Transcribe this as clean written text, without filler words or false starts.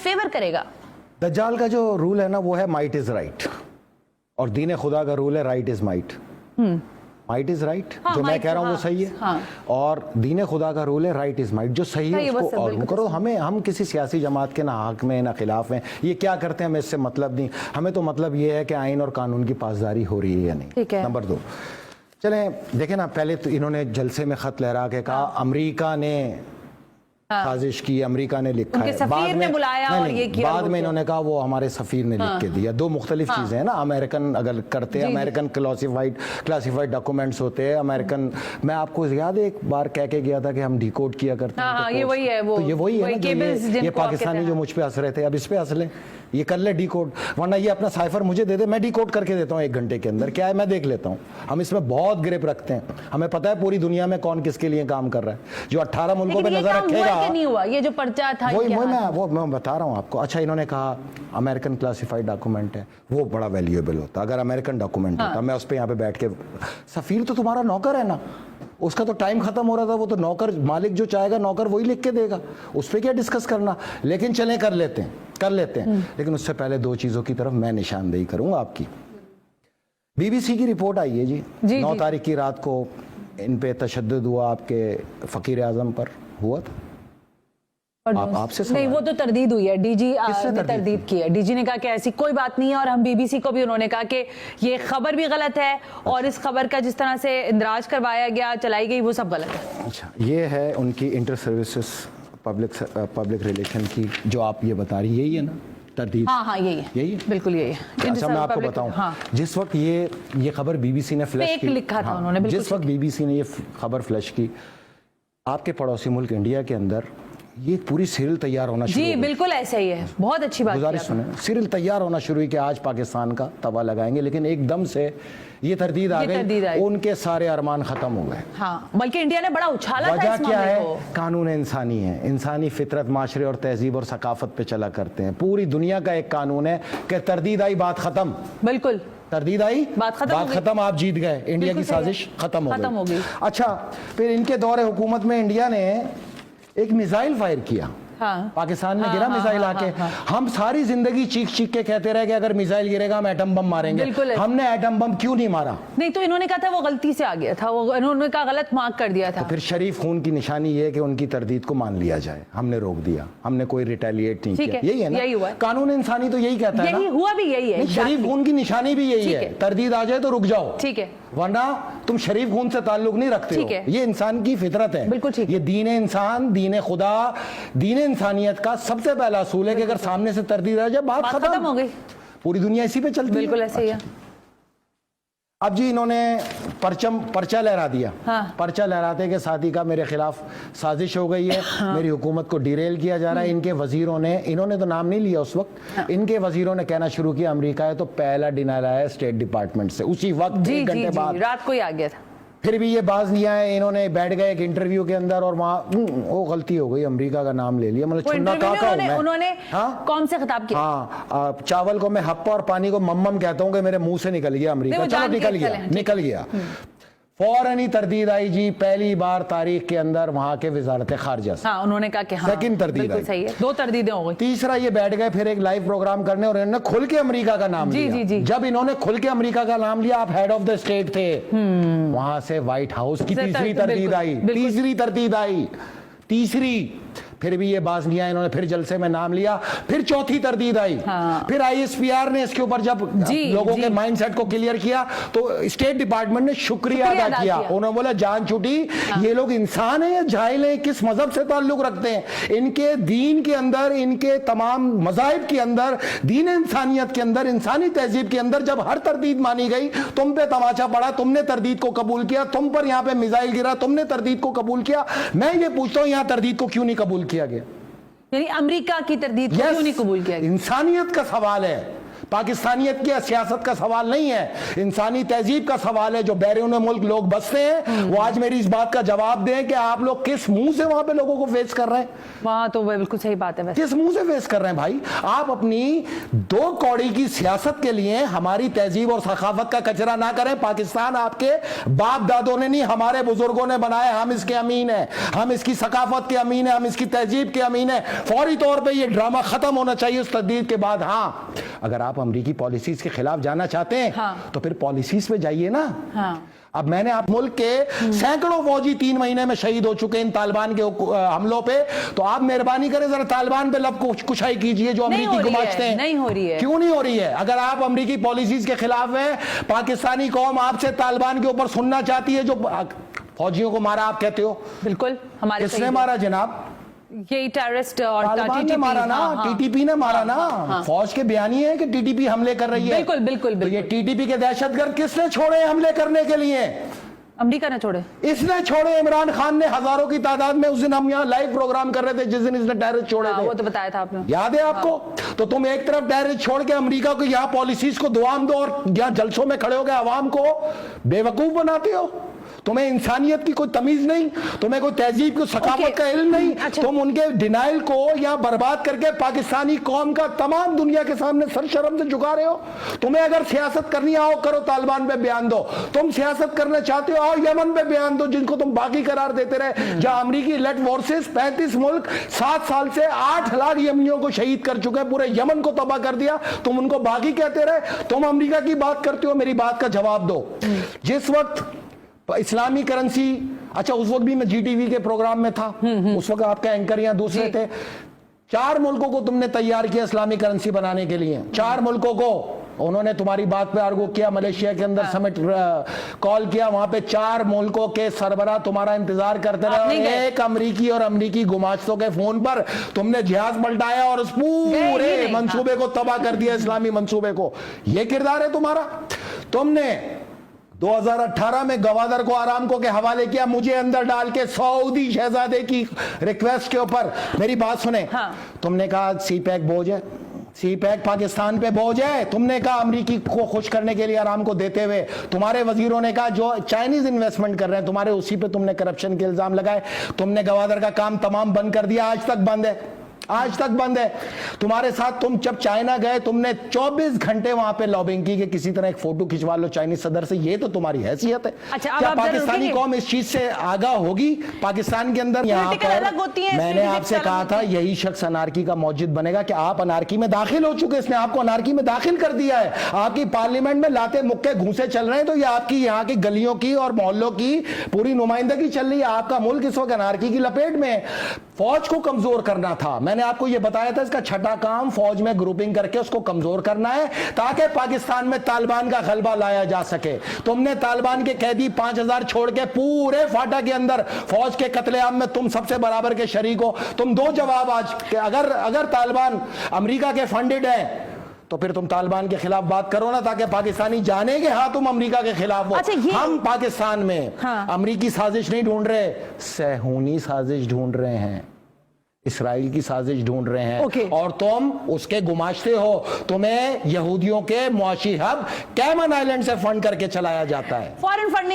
Fever کرے گا. دجال کا جو رول ہے نا وہ ہے مائٹ از رائٹ, اور دین خدا کا رول ہے right is might. Might is right, جو میں کہہ رہا ہوں وہ صحیح ہے, اور دین خدا کا رول ہے رائٹ از مائٹ, جو صحیح ہے اس کو اور کرو. ہم کسی سیاسی جماعت کے نہ حق میں نہ خلاف ہیں, یہ کیا کرتے ہیں ہمیں اس سے مطلب نہیں. ہمیں تو مطلب یہ ہے کہ آئین اور قانون کی پاسداری ہو رہی ہے یا نہیں. نمبر 2, چلیں دیکھیں نا, پہلے تو انہوں نے جلسے میں خط لہرا کے کہا امریکہ نے سازش کی, امریکہ نے لکھا ہے, بعد میں انہوں نے کہا وہ ہمارے سفیر نے لکھ کے دیا. دو مختلف چیزیں ہیں نا. امریکن اگر کرتے ہیں, امریکن کلاسیفائڈ ڈاکومنٹس ہوتے ہیں امریکن. میں آپ کو یاد ہے ایک بار کہہ کے گیا تھا کہ ہم ڈی کوڈ کیا کرتے ہیں, یہ وہی ہے, تو یہ وہی ہے یہ پاکستانی جو مجھ پہ ہنس رہے تھے, اب اس پہ ہنس لیں, یہ کر لے ڈی کوڈ, ورنہ یہ اپنا سائفر مجھے دے دے, میں ڈی کوڈ کر کے دیتا ہوں 1 گھنٹے کے اندر. کیا ہے میں دیکھ لیتا ہوں. ہم اس میں بہت گرپ رکھتے ہیں, ہمیں پتہ ہے پوری دنیا میں کون کس کے لیے کام کر رہا ہے. جو 18 ملکوں پہ نظر رکھے گا, یہ جو پرچہ تھا وہ میں بتا رہا ہوں آپ کو. اچھا انہوں نے کہا امریکن کلاسیفائڈ ڈاکومنٹ ہے, وہ بڑا ویلیویبل ہوتا. اگر امریکن ڈاکومنٹ ہوتا میں اس پہ یہاں پہ بیٹھ کے, سفیر تو تمہارا نوکر ہے نا, اس کا تو ٹائم ختم ہو رہا تھا, وہ تو نوکر, مالک جو چاہے گا نوکر وہی لکھ کے دے گا, اس پہ کیا ڈسکس کرنا. لیکن چلیں کر لیتے ہیں. لیکن اس سے پہلے 2 چیزوں کی طرف میں نشاندہی کروں گا آپ کی. بی بی سی کی رپورٹ آئی ہے جی 9 تاریخ کی رات کو, ان پہ تشدد ہوا آپ کے فقیر اعظم پر, ہوا تھا. آپ سے نہیں, وہ تو تردید ہوئی ہے, ڈی جی نے تردید کی ہے. ڈی جی نے کہا کہ ایسی کوئی بات نہیں ہے, اور ہم بی بی سی کو بھی انہوں نے کہا کہ یہ خبر بھی غلط ہے, اور اس خبر کا جس طرح سے اندراج کروایا گیا, چلائی گئی, وہ سب غلط ہے. اچھا, یہ ہے ان کی انٹر سروسز پبلک ریلیشن کی جو آپ یہ بتا رہی, یہی ہے نا تردید؟ ہاں یہی ہے, بالکل یہی ہے. اچھا میں آپ کو بتاؤں, جس وقت یہ خبر بی بی سی نے فلیش کی, لکھا تھا انہوں نے, جس وقت بی بی سی نے یہ خبر فلیش کی, آپ کے پڑوسی ملک انڈیا کے اندر یہ پوری سیریل تیار ہونا شروع. جی بالکل ایسا ہی ہے, بہت اچھی بات. گزارش سنیں, سیریل تیار ہونا شروع ہوئی کہ آج پاکستان کا توا لگائیں گے, لیکن ایک دم سے یہ تردید آ گئی, ان کے سارے ارمان ختم ہو گئے. ہاں, بلکہ انڈیا نے بڑا اچھالا تھا. وجہ کیا ہے؟ قانون انسانی ہے, انسانی فطرت, معاشرے اور تہذیب اور ثقافت پہ چلا کرتے ہیں. پوری دنیا کا ایک قانون ہے کہ تردید آئی بات ختم. بالکل, تردید آئی بات ختم, آپ جیت گئے, انڈیا کی سازش ختم ہو گئی. اچھا, پھر ان کے دور حکومت میں انڈیا نے ایک میزائل فائر کیا, پاکستان میں گرا میزائل آ کے. ہم ساری زندگی چیخ کے کہتے رہے کہ اگر میزائل گرے گا ہم ایٹم بم ماریں گے. ہم نے ایٹم بم کیوں نہیں مارا؟ نہیں, تو انہوں نے کہا تھا وہ غلطی سے آ گیا تھا, وہ انہوں نے کہا غلط مارک کر دیا تھا. پھر شریف خون کی نشانی یہ ہے کہ ان کی تردید کو مان لیا جائے, ہم نے روک دیا, ہم نے کوئی ریٹیلیٹ نہیں کیا. یہی ہے نا قانون انسانی, تو یہی کہتا ہے نا, ہوا بھی یہی ہے. شریف خون کی نشانی بھی یہی ہے, تردید آ جائے تو رک جاؤ, ٹھیک ہے, ورنہ تم شریف خون سے تعلق نہیں رکھتے ہو. یہ انسان کی فطرت ہے, یہ دین انسان, دین خدا, دین انسانیت کا سب سے پہلا اصول ہے کہ اگر سامنے سے تردید آ جائے بات ختم ہو گئی. پوری دنیا اسی پہ چلتی ہے. بالکل ایسے ہی ہے. اب جی انہوں نے پرچہ لہرا دیا, پرچہ لہراتے کے ساتھ ہی کا میرے خلاف سازش ہو گئی ہے, میری حکومت کو ڈیریل کیا جا رہا ہے. ان کے وزیروں نے, انہوں نے تو نام نہیں لیا اس وقت, ان کے وزیروں نے کہنا شروع کیا امریکہ ہے, تو پہلا ڈینائل آیا اسٹیٹ ڈپارٹمنٹ سے اسی وقت, 1 گھنٹے بعد, رات کو ہی آ گیا تھا. پھر بھی یہ باز نہیں آئے, انہوں نے بیٹھ گئے ایک انٹرویو کے اندر, اور وہاں وہ غلطی ہو گئی, امریکہ کا نام لے لیا. مطلب چننا کاکا ہوں میں. انہوں نے کون سے خطاب کیا؟ ہاں, چاول کو میں ہپا اور پانی کو ممم کہتا ہوں کہ میرے منہ سے نکل گیا امریکہ. چلو نکل گیا. فوراً ہی تردید آئی جی, پہلی بار تاریخ کے اندر وہاں کے وزارت خارجہ سے. انہوں نے کہا کہ سیکنڈ تردید آئی. صحیح ہے, 2 تردیدیں ہو گئی. تیسرا یہ بیٹھ گئے پھر ایک لائیو پروگرام کرنے, اور انہوں نے کھل کے امریکہ کا نام لیا. جب انہوں نے کھل کے امریکہ کا نام لیا, آپ ہیڈ آف دا اسٹیٹ تھے, وہاں سے وائٹ ہاؤس کی تیسری تردید آئی. تیسری پھر بھی یہ باز نہیں آئے, انہوں نے پھر جلسے میں نام لیا, پھر چوتھی تردید آئی. پھر آئی ایس پی آر نے اس کے اوپر جب لوگوں کے مائنڈ سیٹ کو کلیئر کیا, تو اسٹیٹ ڈپارٹمنٹ نے شکریہ ادا کیا. انہوں نے بولا جان چھوٹی, یہ لوگ انسان ہیں یا جاہل ہیں, کس مذہب سے تعلق رکھتے ہیں, ان کے دین کے اندر, ان کے تمام مذاہب کے اندر, دین انسانیت کے اندر, انسانی تہذیب کے اندر جب ہر تردید مانی گئی, تم پہ تماچا پڑا, تم نے تردید کو قبول کیا, تم پر یہاں پہ میزائل گرا, تم نے تردید کو قبول کیا. میں یہ پوچھتا ہوں یہاں تردید کو کیوں نہیں قبول کیا گیا؟ یعنی امریکہ کی تردید کو کیوں نہیں قبول کیا گیا؟ انسانیت کا سوال ہے. پاکستانیت کی سیاست کا سوال نہیں ہے, انسانی تہذیب کا سوال ہے. جو بیرون ملک لوگ بستے ہیں وہ آج میری اس بات کا جواب دیں کہ آپ لوگ کس منہ سے وہاں پہ لوگوں کو فیس کر رہے ہیں. وہاں تو بالکل صحیح بات ہے, کس منہ سے فیس کر رہے ہیں بھائی. آپ اپنی دو کوڑی کی سیاست کے لیے ہماری تہذیب اور ثقافت کا کچرا نہ کریں. پاکستان آپ کے باپ دادوں نے نہیں, ہمارے بزرگوں نے بنایا. ہم اس کے امین ہیں, ہم اس کی ثقافت کے امین ہیں, ہم اس کی تہذیب کے امین ہیں. فوری طور پہ یہ ڈرامہ ختم ہونا چاہیے اس تجدید کے بعد. ہاں اگر آپ امریکی پالیسیز کے خلاف جانا چاہتے ہیں تو پھر پالیسیز پہ جائیے نا. اب میں نے آپ ملک کے سینکڑوں فوجی 3 مہینے میں شہید ہو چکے ان طالبان کے حملوں پہ, تو آپ مہربانی کریں ذرا طالبان پہ لب کشائی کیجئے جو امریکی گماشتے ہیں. نہیں ہو رہی ہے. کیوں نہیں ہو رہی ہے؟ اگر آپ امریکی پالیسیز کے خلاف ہیں, پاکستانی قوم آپ سے طالبان کے اوپر سننا چاہتی ہے. جو فوجیوں کو مارا آپ کہتے ہو, بالکل ہمارے کس نے مارا جناب؟ یہی ٹیررسٹ اور طالبان نے مارا نا, ٹی ٹی پی نے مارا نا. فوج کے بیانی ہے کہ ٹی ٹی پی حملے کر رہی ہے. بالکل بالکل. یہ ٹی ٹی پی کے دہشت گرد کس نے چھوڑے حملے کرنے کے لیے؟ امریکہ نے چھوڑے. اس نے چھوڑے. عمران خان نے ہزاروں کی تعداد میں, اس دن ہم یہاں لائیو پروگرام کر رہے تھے جس دن اس نے ٹیررسٹ چھوڑے تھے. وہ تو بتایا تھا آپ نے, یاد ہے آپ کو؟ تو تم ایک طرف ٹیررسٹ چھوڑ کے امریکہ کو یہاں پالیسیز کو دوام دو اور یہاں جلسوں میں کھڑے ہو گئے عوام کو بے وقوف بناتے ہو. تمہیں انسانیت کی کوئی تمیز نہیں, تمہیں کوئی تہذیب کی ثقافت کا علم نہیں. تم ان کے ڈینائل کو یہاں برباد کر کے پاکستانی قوم کا تمام دنیا کے سامنے سر شرم سے جھکا رہے ہو. تمہیں اگر سیاست کرنی آؤ کرو, طالبان پہ بیان دو. تم سیاست کرنا چاہتے ہو آؤ یمن پہ بیان دو, جن کو تم باقی قرار دیتے رہے, جہاں امریکی لیڈ فورسز 35 ملک 7 سال سے 8 لاکھ یمنیوں کو شہید کر چکے ہیں, پورے یمن کو تباہ کر دیا. تم ان کو باقی کہتے رہے. تم امریکہ کی بات کرتے ہو, میری بات کا جواب دو. جس وقت اسلامی کرنسی, اچھا اس وقت بھی میں جی ٹی وی کے پروگرام میں تھا, اس وقت آپ کا اینکر یہاں دوسرے تھے. 4 ملکوں کو تم نے تیار کیا اسلامی کرنسی بنانے کے لیے. 4 ملکوں کو انہوں نے تمہاری بات پہ آرگو کیا. ملیشیا کے اندر سمٹ کال کیا, وہاں پہ 4 ملکوں کے سربراہ تمہارا انتظار کرتے رہے. ایک امریکی اور امریکی گماشتوں کے فون پر تم نے جہاز پلٹایا اور اس پورے منصوبے کو تباہ کر دیا, اسلامی منصوبے کو. یہ کردار ہے تمہارا. تم نے 2018 میں گوادر کو آرامکو کے حوالے کیا, مجھے اندر ڈال کے سعودی شہزادے کی ریکویسٹ کے اوپر. میری بات سنیں, تم نے کہا سی پیک بوجھ ہے, سی پیک پاکستان پہ بوجھ ہے. تم نے کہا امریکی کو خوش کرنے کے لیے آرامکو دیتے ہوئے. تمہارے وزیروں نے کہا جو چائنیز انویسٹمنٹ کر رہے ہیں تمہارے, اسی پہ تم نے کرپشن کے الزام لگائے. تم نے گوادر کا کام تمام بند کر دیا, آج تک بند ہے, آج تک بند ہے. تمہارے ساتھ تم جب چائنا گئے تم نے 24 گھنٹے وہاں پہ لابنگ کی کہ کسی طرح ایک فوٹو کھچوا لو چائنیز صدر سے. یہ تو تمہاری حیثیت ہے. کیا پاکستانی قوم اس چیز سے آگاہ ہوگی؟ پاکستان کے اندر یہاں پر میں نے آپ سے کہا تھا یہی شخص انارکی کا موجد بنے گا, کہ آپ انارکی میں داخل ہو چکے. اس نے آپ کو انارکی میں داخل کر دیا ہے. آپ کی پارلیمنٹ میں لاتے مکے گھوسے چل رہے ہیں, تو یہ آپ کی یہاں کی گلیوں کی اور محلوں کی پوری نمائندگی چل رہی ہے. آپ کا ملک اس وقت انارکی کی لپیٹ میں. فوج کو کمزور کرنا تھا, میں نے آپ کو یہ بتایا تھا, اس کا چھٹا کام فوج میں گروپنگ کر کے اس کو کمزور کرنا ہے تاکہ پاکستان میں طالبان کا غلبہ لایا جا سکے. تم نے طالبان کے قیدی 5000 چھوڑ کے پورے فاٹا کے اندر فوج کے قتل عام میں تم سب سے برابر کے شریک ہو. تم دو جواب آج, کہ اگر طالبان امریکہ کے فنڈڈ ہیں تو پھر تم طالبان کے خلاف بات کرو نا, تاکہ پاکستانی جانے کہ ہاں تم امریکہ کے خلاف ہو. ہم پاکستان میں امریکی سازش نہیں ڈھونڈ رہے, صہیونی سازش ڈھونڈ رہے ہیں, اسرائیل کی سازش ڈھونڈ رہے ہیں. اور تم اس کے گماشتے ہو. تمہیں یہودیوں کے معاشی ہب کیمن آئلینڈ سے فنڈ کر کے چلایا جاتا ہے. Foreign funding